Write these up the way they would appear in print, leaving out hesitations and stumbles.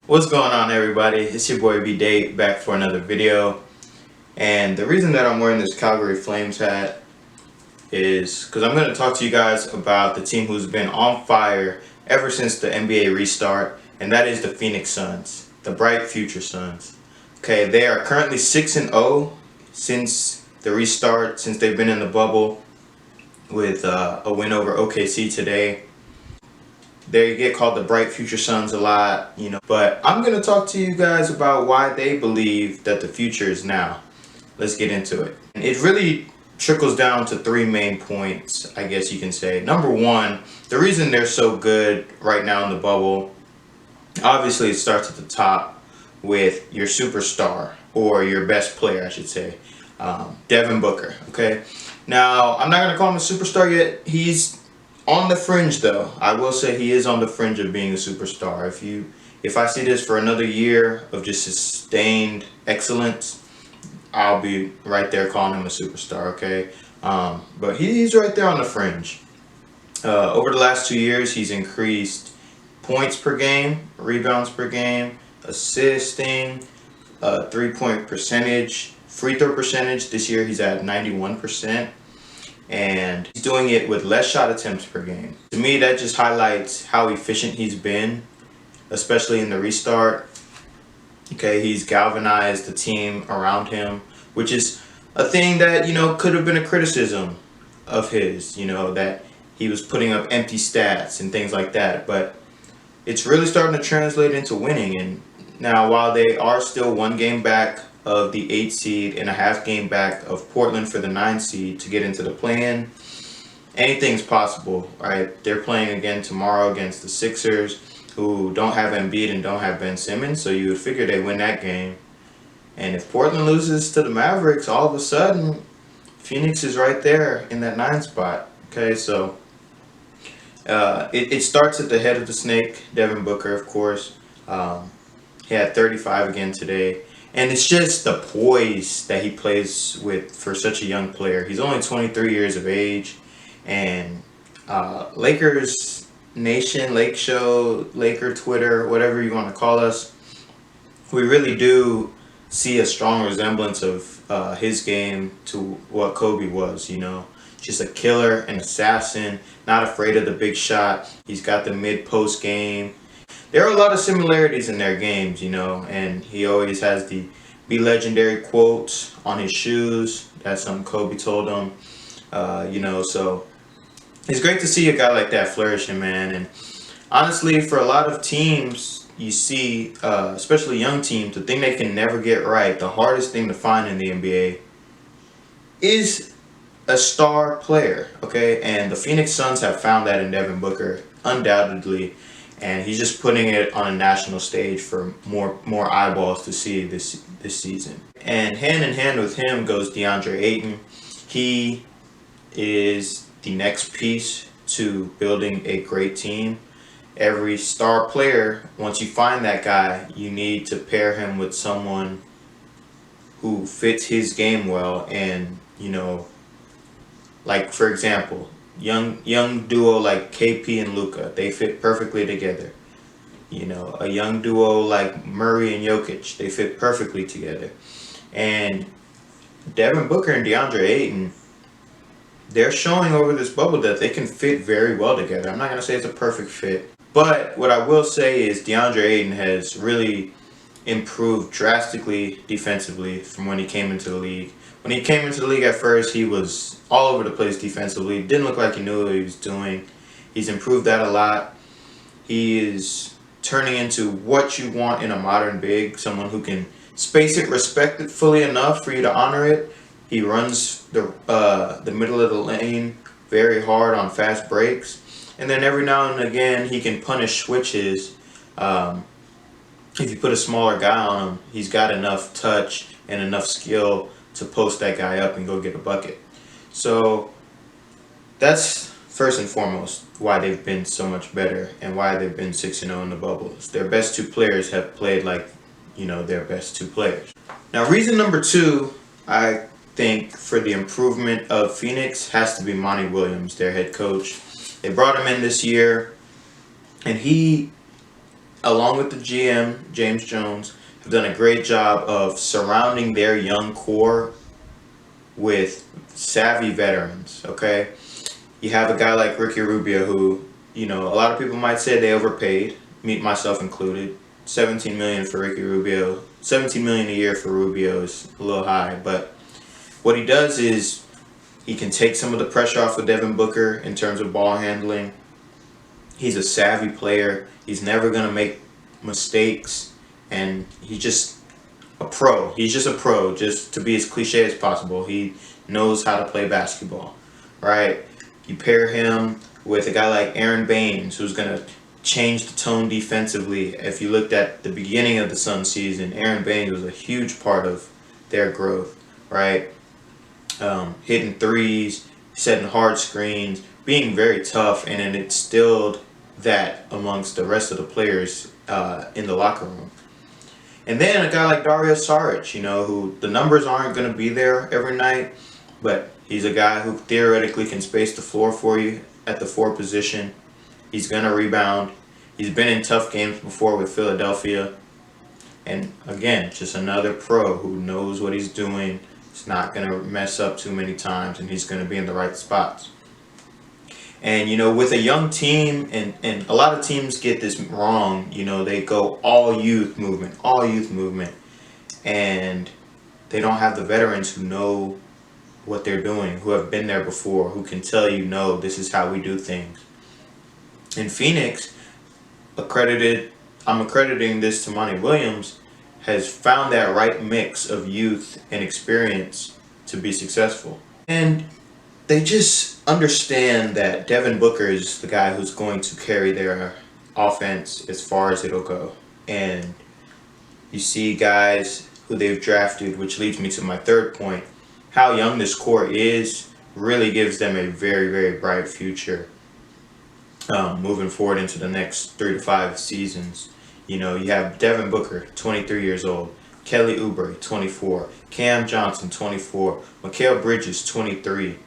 What's going on, everybody? It's your boy B-Date back for another video. And the reason that I'm wearing this Calgary Flames hat is because I'm going to talk to you guys about the team who's been on fire ever since the NBA restart, and that is the Phoenix Suns, the bright future Suns. Okay, they are currently 6-0 since the restart, since they've been in the bubble with a win over OKC today. They get called the bright future Suns a lot, but I'm going to talk to you guys about why they believe that the future is now. Let's get into it. And it really trickles down to three main points, I guess you can say. Number one, the reason they're so good right now in the bubble, obviously it starts at the top with your superstar, or your best player, I should say, Devin Booker, okay? Now, I'm not going to call him a superstar yet. He's on the fringe, though. I will say he is on the fringe of being a superstar. If I see this for another year of just sustained excellence, I'll be right there calling him a superstar, okay? But he's right there on the fringe. Over the last 2 years, he's increased points per game, rebounds per game, assisting, three-point percentage, free throw percentage. This year he's at 91%. And he's doing it with less shot attempts per game. To me, that just highlights how efficient he's been, especially in the restart. Okay, he's galvanized the team around him, which is a thing that, could have been a criticism of his, that he was putting up empty stats and things like that. But it's really starting to translate into winning. And now, while they are still one game back of the 8 seed and a half game back of Portland for the 9 seed to get into the play-in, anything's possible, right? They're playing again tomorrow against the Sixers, who don't have Embiid and don't have Ben Simmons, so you would figure they win that game. And if Portland loses to the Mavericks, all of a sudden, Phoenix is right there in that 9 spot. Okay, so it starts at the head of the snake, Devin Booker, of course. He had 35 again today. And it's just the poise that he plays with for such a young player. He's only 23 years of age. And Lakers Nation, Lake Show, Laker Twitter, whatever you want to call us, we really do see a strong resemblance of his game to what Kobe was, Just a killer, an assassin, not afraid of the big shot. He's got the mid-post game. There are a lot of similarities in their games, and he always has the "Be Legendary" quotes on his shoes. That's something Kobe told him, so it's great to see a guy like that flourishing, man. And honestly, for a lot of teams, you see, especially young teams, the thing they can never get right, the hardest thing to find in the NBA is a star player, okay? And the Phoenix Suns have found that in Devin Booker, undoubtedly. And he's just putting it on a national stage for more eyeballs to see this season. And hand in hand with him goes DeAndre Ayton. He is the next piece to building a great team. Every star player, once you find that guy, you need to pair him with someone who fits his game well. And, like, for example, young duo like KP and Luka, they fit perfectly together. A young duo like Murray and Jokic, they fit perfectly together. And Devin Booker and DeAndre Ayton, they're showing over this bubble that they can fit very well together. I'm not going to say it's a perfect fit, but what I will say is DeAndre Ayton has really improved drastically defensively from when he came into the league. When he came into the league at first, he was all over the place defensively. Didn't look like he knew what he was doing. He's improved that a lot. He is turning into what you want in a modern big, someone who can space it respectfully enough for you to honor it. He runs the middle of the lane very hard on fast breaks. And then every now and again, he can punish switches. If you put a smaller guy on him, he's got enough touch and enough skill to post that guy up and go get a bucket. So that's first and foremost why they've been so much better and why they've been 6-0 in the bubbles. Their best 2 players have played like, their best 2 players. Now, reason number 2, I think, for the improvement of Phoenix has to be Monty Williams, their head coach. They brought him in this year, and he along with the GM, James Jones, have done a great job of surrounding their young core with savvy veterans, okay? You have a guy like Ricky Rubio who, a lot of people might say they overpaid, me myself included. 17 million for Ricky Rubio. 17 million a year for Rubio is a little high, but what he does is he can take some of the pressure off of Devin Booker in terms of ball handling. He's a savvy player. He's never going to make mistakes, and he's just a pro. He's just a pro, just to be as cliche as possible. He knows how to play basketball, right? You pair him with a guy like Aaron Baines, who's going to change the tone defensively. If you looked at the beginning of the Suns season, Aaron Baines was a huge part of their growth, right? Hitting threes, setting hard screens, being very tough, and it instilled that amongst the rest of the players in the locker room. And then a guy like Dario Saric, who the numbers aren't going to be there every night, but he's a guy who theoretically can space the floor for you at the 4 position. He's going to rebound. He's been in tough games before with Philadelphia. And again, just another pro who knows what he's doing. He's not going to mess up too many times, and he's going to be in the right spots. And, with a young team, and a lot of teams get this wrong, they go all youth movement, and they don't have the veterans who know what they're doing, who have been there before, who can tell you, no, this is how we do things. In Phoenix, I'm accrediting this to Monty Williams, has found that right mix of youth and experience to be successful. And they just understand that Devin Booker is the guy who's going to carry their offense as far as it'll go. And you see guys who they've drafted, which leads me to my third point. How young this core is really gives them a very, very bright future moving forward into the next 3 to 5 seasons. You have Devin Booker, 23 years old, Kelly Oubre, 24, Cam Johnson, 24, Mikal Bridges, 23.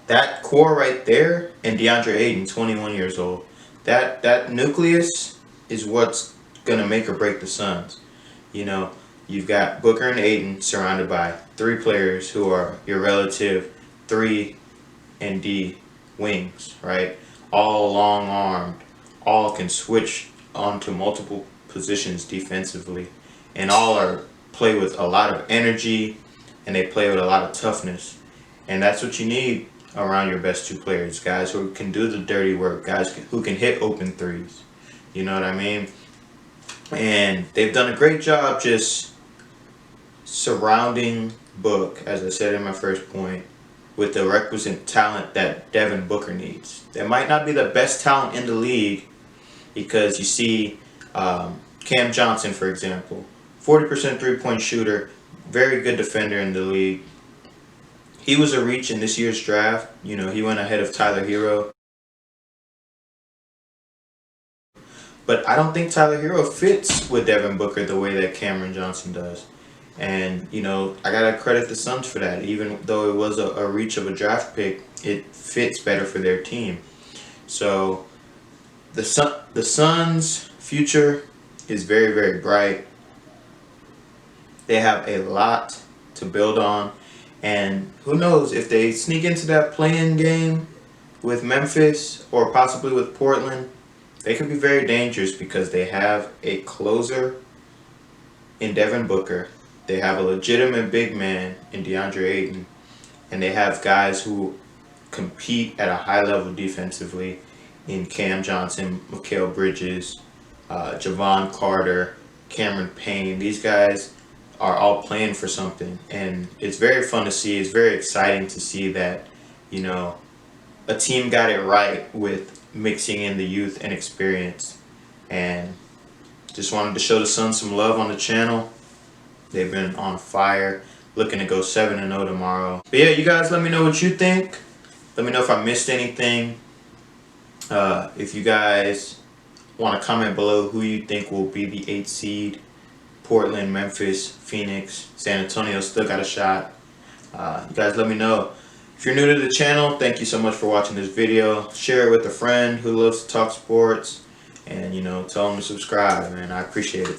That core right there, and DeAndre Ayton, 21 years old, that nucleus is what's going to make or break the Suns. You've got Booker and Ayton surrounded by 3 players who are your relative 3 and D wings, right? All long-armed, all can switch onto multiple positions defensively, and all play with a lot of energy, and they play with a lot of toughness. And that's what you need around your best 2 players, guys who can do the dirty work, guys who can hit open threes. You know what I mean? And they've done a great job just surrounding Book, as I said in my first point, with the requisite talent that Devin Booker needs. They might not be the best talent in the league, because you see Cam Johnson, for example, 40% three-point shooter, very good defender in the league. He was a reach in this year's draft. He went ahead of Tyler Hero. But I don't think Tyler Hero fits with Devin Booker the way that Cameron Johnson does. And, I got to credit the Suns for that. Even though it was a reach of a draft pick, it fits better for their team. So the Suns' future is very, very bright. They have a lot to build on. And who knows, if they sneak into that play-in game with Memphis or possibly with Portland, they could be very dangerous, because they have a closer in Devin Booker. They have a legitimate big man in DeAndre Ayton. And they have guys who compete at a high level defensively in Cam Johnson, Mikal Bridges, Javon Carter, Cameron Payne. These guys are all playing for something, and it's very fun to see. It's very exciting to see that, a team got it right with mixing in the youth and experience. And just wanted to show the Suns some love on the channel. They've been on fire, looking to go 7-0 tomorrow. But yeah, you guys let me know what you think. Let me know if I missed anything. If you guys want to comment below who you think will be the 8th seed. Portland, Memphis, Phoenix, San Antonio still got a shot. You guys let me know. If you're new to the channel, thank you so much for watching this video. Share it with a friend who loves to talk sports. and, you know, tell them to subscribe, man. I appreciate it.